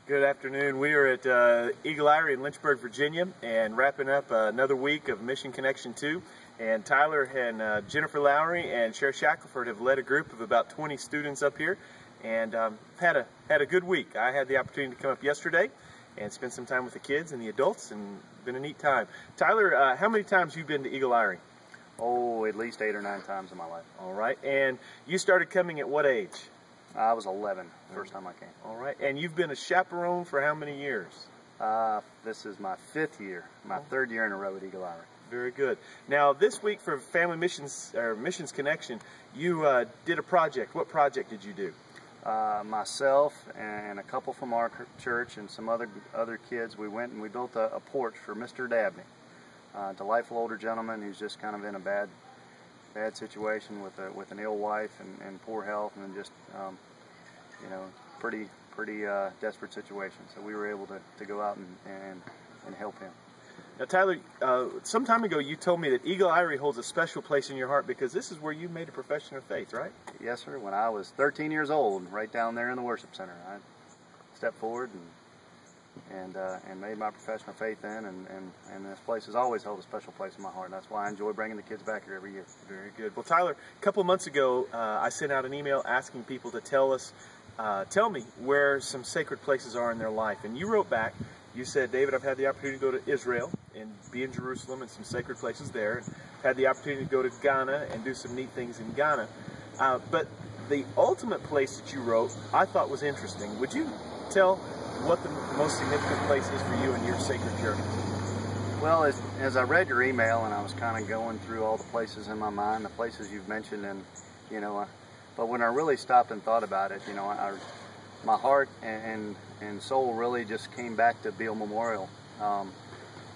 Good afternoon. We are at Eagle Eyrie in Lynchburg, Virginia, and wrapping up another week of Mission Connection 2. And Tyler and Jennifer Lowry and Cher Shackelford have led a group of about 20 students up here, and had a good week. I had the opportunity to come up yesterday and spend some time with the kids and the adults, and been a neat time. Tyler, how many times have you been to Eagle Eyrie? Oh, at least 8 or 9 times in my life. All right. And you started coming at what age? I was 11 first time I came. All right. And you've been a chaperone for how many years? This is my 5th year, my 3rd year in a row at Eagle Eyrie. Very good. Now, this week for Family Missions or Missions Connection, you did a project. What project did you do? Myself and a couple from our church and some other kids, we went and we built a porch for Mr. Dabney, a delightful older gentleman who's just kind of in a bad situation with an ill wife and poor health, and just you know, pretty desperate situation. So we were able to go out and help him. Now, Tyler, some time ago you told me that Eagle Eyrie holds a special place in your heart because this is where you made a profession of faith, right? Yes, sir. When I was 13 years old, right down there in the worship center, I stepped forward and made my profession of faith then, and this place has always held a special place in my heart. That's why I enjoy bringing the kids back here every year. Very good. Well, Tyler, a couple of months ago, I sent out an email asking people to tell me where some sacred places are in their life, and you wrote back. You said, David, I've had the opportunity to go to Israel and be in Jerusalem and some sacred places there. Had the opportunity to go to Ghana and do some neat things in Ghana. But the ultimate place that you wrote, I thought was interesting. Would you tell what the most significant place is for you in your sacred journey? Well, as I read your email and I was kind of going through all the places in my mind, the places you've mentioned, and you know, but when I really stopped and thought about it, you know, my heart and soul really just came back to Beale Memorial,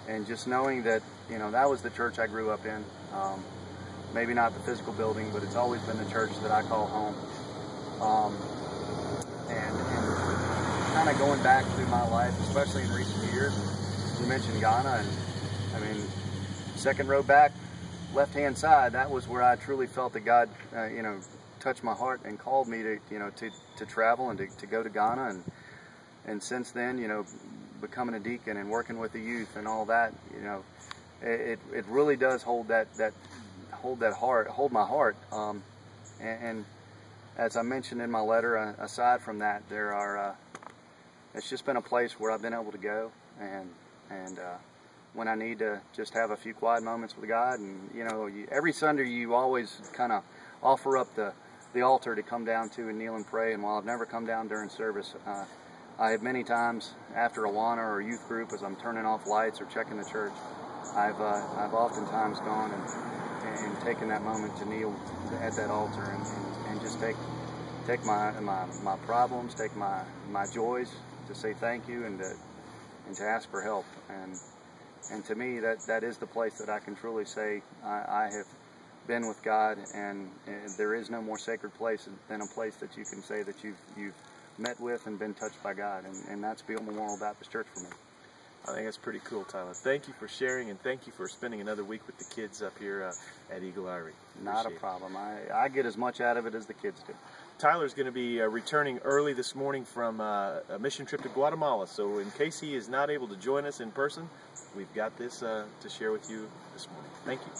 and just knowing that, you know, that was the church I grew up in. Maybe not the physical building, but it's always been the church that I call home. And kind of going back through my life, especially in recent years, you mentioned Ghana, and I mean, second row back, left-hand side, that was where I truly felt that God, you know, touched my heart and called me to, you know, to travel and to go to Ghana, and since then, you know, becoming a deacon and working with the youth and all that, you know, it really does hold my heart. And as I mentioned in my letter, aside from that, there are it's just been a place where I've been able to go and when I need to just have a few quiet moments with God, and you know, every Sunday you always kind of offer up the altar to come down to and kneel and pray. And while I've never come down during service, I have many times after Awana or youth group, as I'm turning off lights or checking the church, I've oftentimes gone and taken that moment to kneel at that altar and just take my problems, take my joys, to say thank you and to ask for help. And to me, that is the place that I can truly say I have been with God, and there is no more sacred place than a place that you can say that you've met with and been touched by God, and that's Beale Memorial Baptist Church for me. I think that's pretty cool, Tyler. Thank you for sharing, and thank you for spending another week with the kids up here at Eagle Eyrie. Not a problem. I get as much out of it as the kids do. Tyler's going to be returning early this morning from a mission trip to Guatemala, so in case he is not able to join us in person, we've got this to share with you this morning. Thank you.